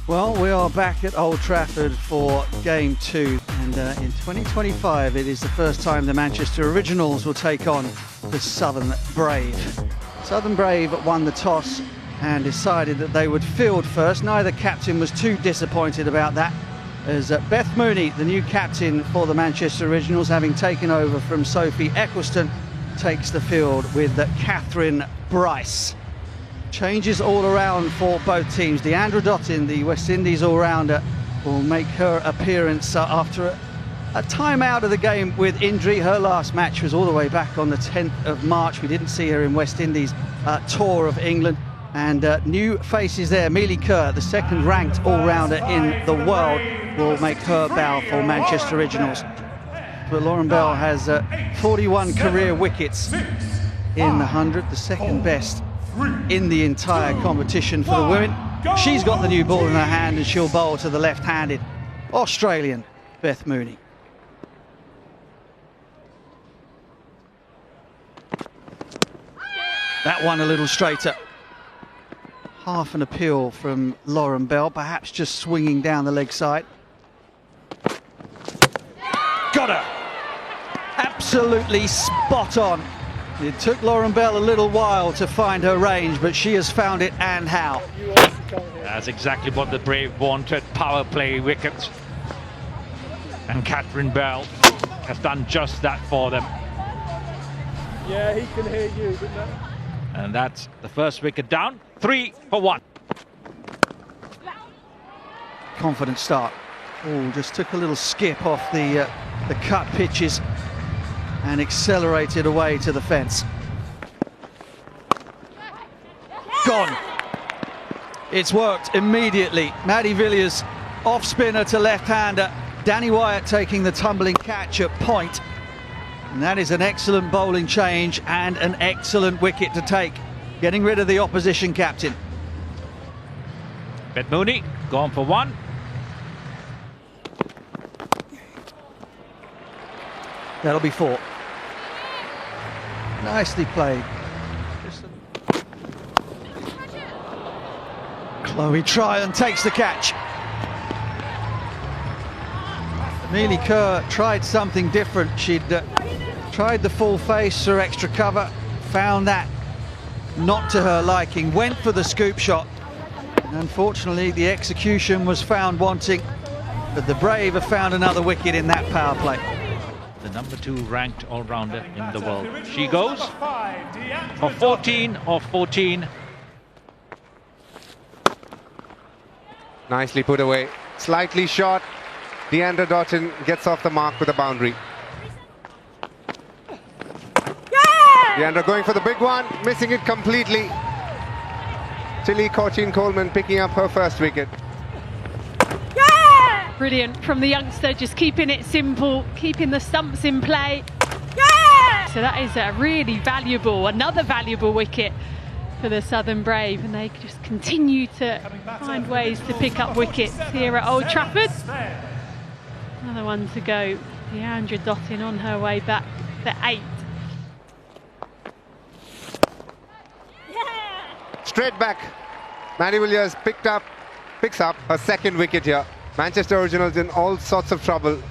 Well, we are back at Old Trafford for Game 2, and in 2025 it is the first time the Manchester Originals will take on the Southern Brave. Southern Brave won the toss and decided that they would field first. Neither captain was too disappointed about that, as Beth Mooney, the new captain for the Manchester Originals, having taken over from Sophie Eccleston, takes the field with Catherine Bryce. Changes all around for both teams. Deandra Dottin, the West Indies all-rounder, will make her appearance after a time out of the game with injury. Her last match was all the way back on the 10th of March. We didn't see her in West Indies' tour of England. And new faces there. Mealy Kerr, the second-ranked all-rounder in the world, will make her bow for Manchester Originals. But Lauren Bell has 41 career wickets in the 100, the second best in the entire competition for the women. She's got the new ball in her hand, and she'll bowl to the left-handed Australian Beth Mooney. That one a little straighter. Half an appeal from Lauren Bell, perhaps just swinging down the leg side. Got her! Absolutely spot on. It took Lauren Bell a little while to find her range, but she has found it, and how. That's exactly what the Brave wanted, power play wickets. And Catherine Bell has done just that for them. Yeah, he can hear you, didn't it? And that's the first wicket down, 3 for 1. Confident start. Oh, just took a little skip off the cut pitches and accelerated away to the fence. Gone. It's worked immediately. Maddie Villiers off spinner to left-hander. Danny Wyatt taking the tumbling catch at point. And that is an excellent bowling change and an excellent wicket to take, getting rid of the opposition captain. Beth Mooney gone for 1. That'll be 4. Nicely played. Chloe Tryon takes the catch. Mealy Kerr tried something different. She'd tried the full face for extra cover, found that not to her liking, went for the scoop shot. And unfortunately, the execution was found wanting, but the Brave have found another wicket in that power play. The number 2 ranked all-rounder in the world. She goes for 14 of 14. Nicely put away. Slightly short. Deandra Dottin gets off the mark with a boundary. Deandra going for the big one, missing it completely. Tilly Cochin-Coleman picking up her first wicket. Brilliant from the youngster, just keeping it simple, keeping the stumps in play. So that is a really valuable, another valuable wicket for the Southern Brave, and they just continue to find ways to pick up wickets here at Old Trafford. Another one to go. Deandra Dottin on her way back for 8. Straight back. Maddie Villiers picks up her second wicket here. Manchester Originals in all sorts of trouble.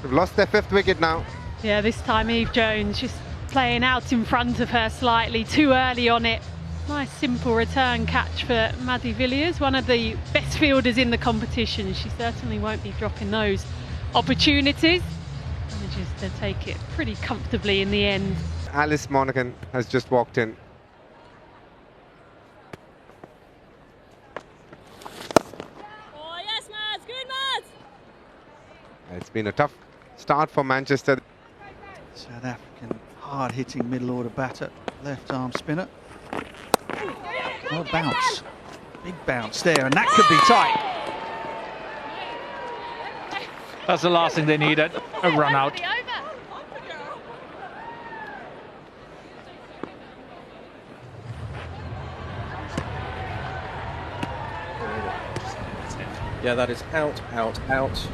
They've lost their 5th wicket now. Yeah, this time Eve Jones just playing out in front of her slightly, too early on it. Nice simple return catch for Maddie Villiers, one of the best fielders in the competition. She certainly won't be dropping those opportunities. Manages to take it pretty comfortably in the end. Alice Monaghan has just walked in. It's been a tough start for Manchester. South African hard-hitting middle-order batter, left-arm spinner. Oh, bounce. Big bounce there, and that could be tight. That's the last thing they needed, a run out. Yeah, that is out, out, out.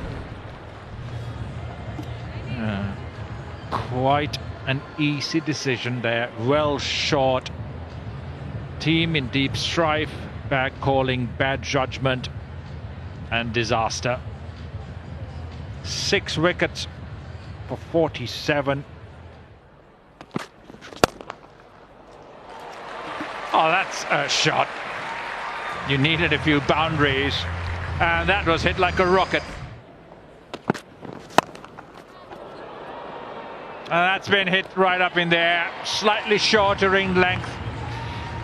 Quite an easy decision there, well short. Team in deep strife, bad calling, bad judgment. and disaster. 6 wickets for 47. Oh, that's a shot. You needed a few boundaries, and that was hit like a rocket. And that's been hit right up in there, slightly shorter ring length.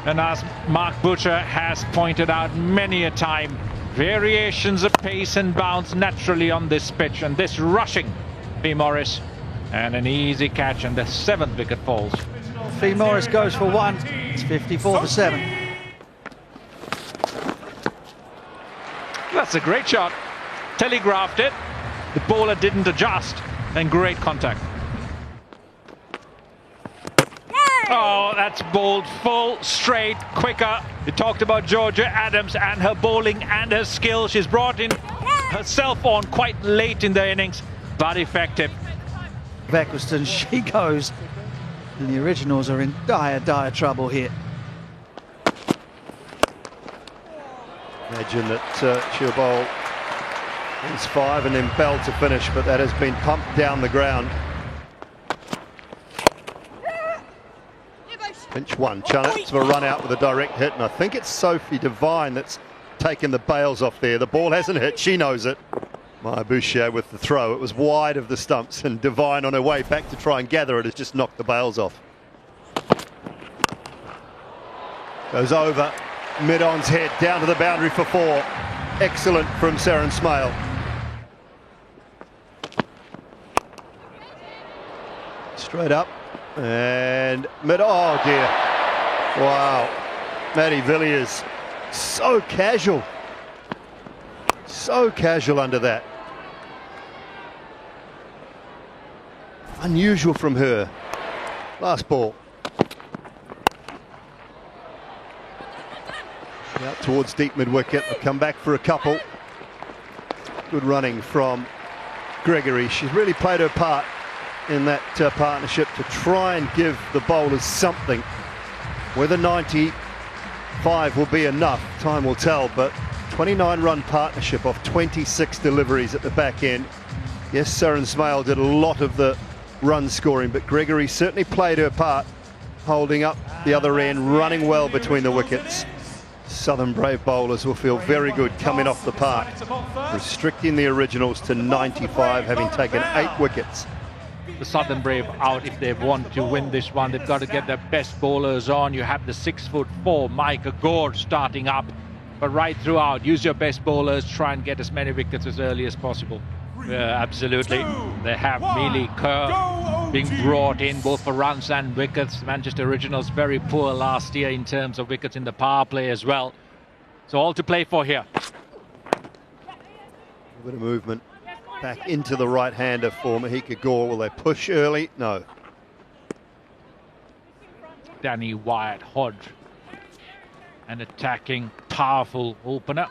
And as Mark Butcher has pointed out many a time, variations of pace and bounce naturally on this pitch, and this rushing Fee Morris, and an easy catch, and the 7th wicket falls. Fee Morris goes for 1. It's 54 for 7. That's a great shot. Telegraphed it. The bowler didn't adjust, and great contact. Oh, that's bowled full, straight, quicker. You talked about Georgia Adams and her bowling and her skill. She's brought in herself on quite late in the innings, but effective. Eccleston, she goes, and the originals are in dire trouble here. Imagine that she'll bowl is 5 and then Bell to finish, but that has been pumped down the ground. Pinch 1, chance for a run out with a direct hit, and I think it's Sophie Devine that's taken the bails off there. The ball hasn't hit, she knows it. Maya Bouchier with the throw, it was wide of the stumps, and Devine on her way back to try and gather it has just knocked the bails off. Goes over, mid-on's head, down to the boundary for 4. Excellent from Saren Smale. Straight up. And oh dear, wow, Matty Villiers so casual under that. Unusual from her. Last ball. Out towards deep mid-wicket. They'll come back for a couple. Good running from Gregory. She's really played her part in that partnership to try and give the bowlers something. Whether 95 will be enough, time will tell, but 29-run partnership off 26 deliveries at the back end. Yes, Saren Smale did a lot of the run scoring, but Gregory certainly played her part, holding up the other end, running well between the wickets. Southern Brave bowlers will feel very good coming off the park, restricting the originals to 95, having taken 8 wickets. The Southern Brave out if they want to win this one. They've got to get their best bowlers on. You have the 6'4" Micah Gore starting up, but right throughout, use your best bowlers, try and get as many wickets as early as possible. Absolutely. They have Mealy Kerr being brought in both for runs and wickets. Manchester Originals very poor last year in terms of wickets in the power play as well. So all to play for here. A bit of movement back into the right-hander for Mahika Gore. Will they push early? No. Danny Wyatt Hodge, an attacking, powerful opener.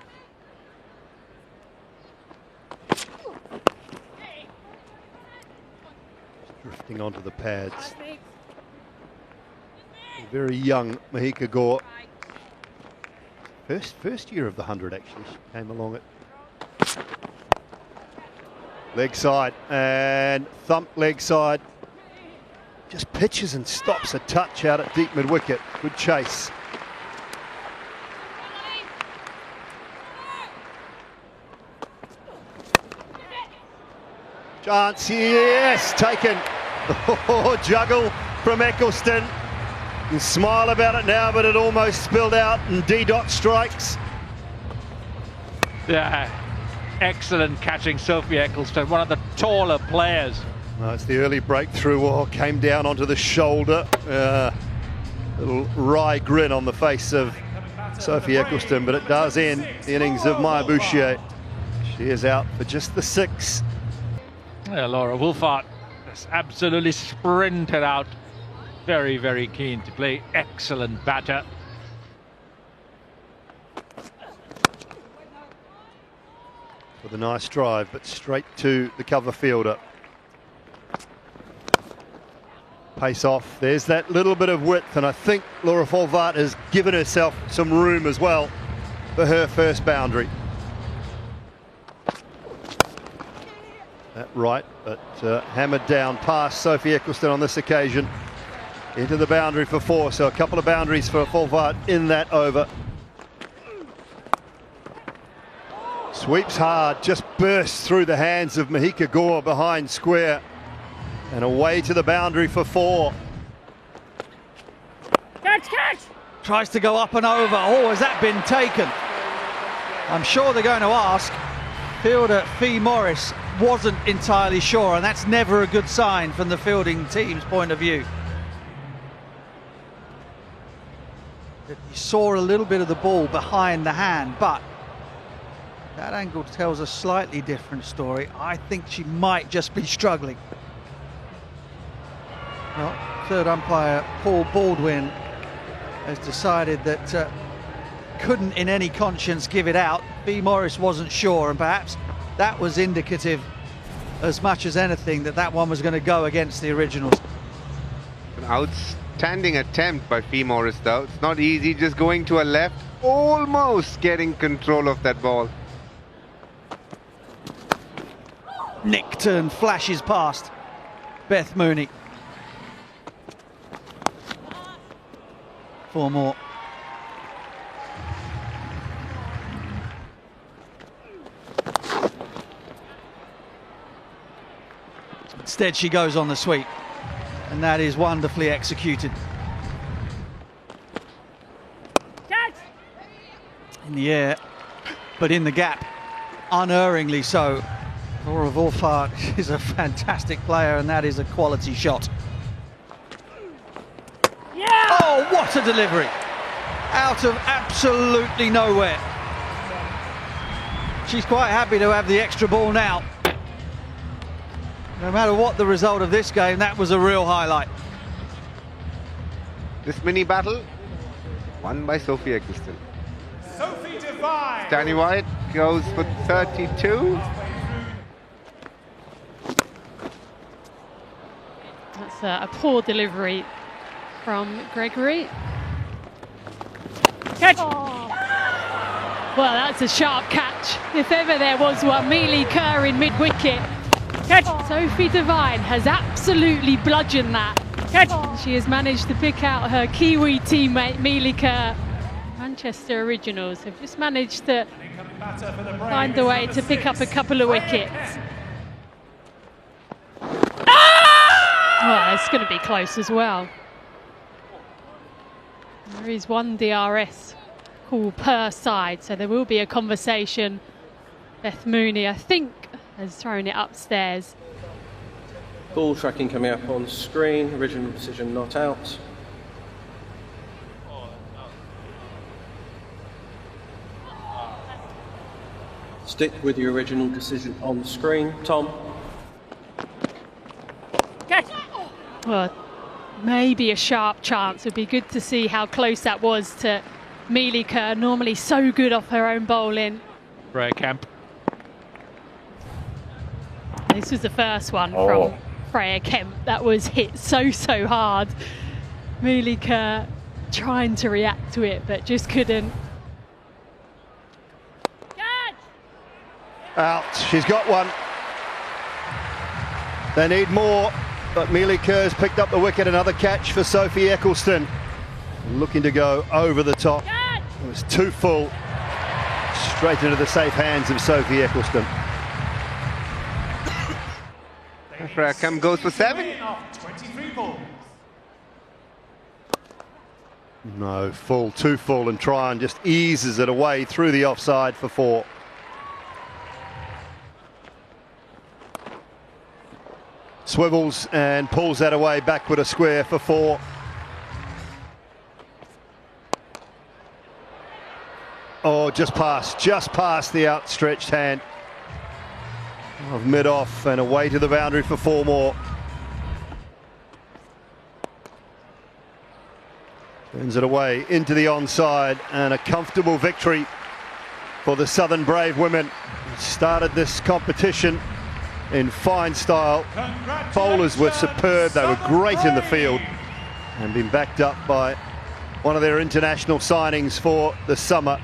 Drifting onto the pads. Very young Mahika Gore. First year of the 100 actually. She came along at leg side and thump leg side. Just pitches and stops a touch out at deep mid-wicket. Good chase. Chance, yes, taken. Oh, juggle from Eccleston. You smile about it now, but it almost spilled out, and D-Dot strikes. Yeah, excellent catching, Sophie Eccleston, one of the taller players. No, it's the early breakthrough, or came down onto the shoulder. Little wry grin on the face of Sophie Eccleston, but it does end the innings of Maya Bouchier. She is out for just the 6. Yeah, Laura Wolfart has absolutely sprinted out. Very, very keen to play. Excellent batter. With a nice drive, but straight to the cover fielder. Pace off. There's that little bit of width, and I think Laura Wolfart has given herself some room as well for her first boundary. right, but hammered down past Sophie Eccleston on this occasion. Into the boundary for 4, so a couple of boundaries for Volvaart in that over. Sweeps hard, just bursts through the hands of Mahika Gore behind square. And away to the boundary for 4. Catch, catch! Tries to go up and over. Oh, has that been taken? I'm sure they're going to ask. Fielder Fee Morris wasn't entirely sure, and that's never a good sign from the fielding team's point of view. You saw a little bit of the ball behind the hand, but that angle tells a slightly different story. I think she might just be struggling. Well, third umpire Paul Baldwin has decided that couldn't in any conscience give it out. Fee Morris wasn't sure, and perhaps that was indicative as much as anything that one was going to go against the originals. An outstanding attempt by Fee Morris, though. It's not easy just going to a left, almost getting control of that ball. Nicked and flashes past Beth Mooney. 4 more. Instead she goes on the sweep, and that is wonderfully executed. Catch! In the air, but in the gap, unerringly so. Laura Volvaart is a fantastic player, and that is a quality shot. Yeah! Oh, what a delivery! Out of absolutely nowhere. She's quite happy to have the extra ball now. No matter what the result of this game, that was a real highlight. This mini battle won by Sophie Eccleston. Sophie Devine! Danny White goes for 32. That's a poor delivery from Gregory. Catch! Well, that's a sharp catch. If ever there was one, Mealy Kerr in mid-wicket. Catch! Sophie Devine has absolutely bludgeoned that. Catch! She has managed to pick out her Kiwi teammate, Mealy Kerr. Manchester Originals have just managed to find a way to pick up a couple of wickets. Oh, it's going to be close as well. There is one DRS call per side, so there will be a conversation. Beth Mooney, I think, has thrown it upstairs. Ball tracking coming up on screen, original decision not out. Stick with your original decision on screen, Tom. Catch! Well, maybe a sharp chance. It would be good to see how close that was to Mealy Kerr, normally so good off her own bowling. Freya Kemp. This was the first one from Freya Kemp that was hit so hard. Mealy Kerr trying to react to it, but just couldn't. Catch! Out, she's got one. They need more, but Mealy Kerr's picked up the wicket. Another catch for Sophie Eccleston. Looking to go over the top. Catch! It was too full. Straight into the safe hands of Sophie Eccleston. Freya Kemp goes for 7. 23 balls. No, full, too full, and Tryon just eases it away through the offside for 4. Swivels and pulls that away backward a square for 4. Oh, just past the outstretched hand of mid-off, and away to the boundary for 4 more. Turns it away into the onside, and a comfortable victory for the Southern Brave women. Started this competition in fine style. Bowlers were superb, they were great in the field, and been backed up by one of their international signings for the summer.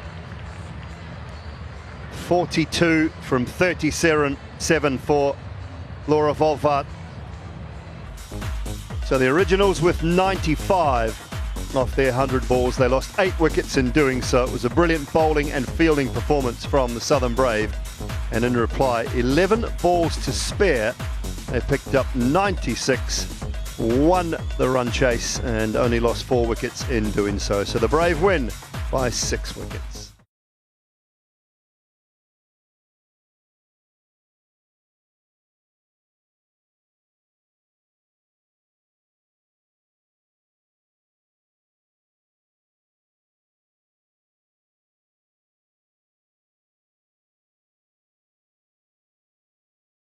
42 from 37 for Laura Volvaert. So the Originals with 95 off their 100 balls. They lost 8 wickets in doing so. It was a brilliant bowling and fielding performance from the Southern Brave. And in reply, 11 balls to spare. They picked up 96, won the run chase and only lost 4 wickets in doing so. So the Brave win by 6 wickets.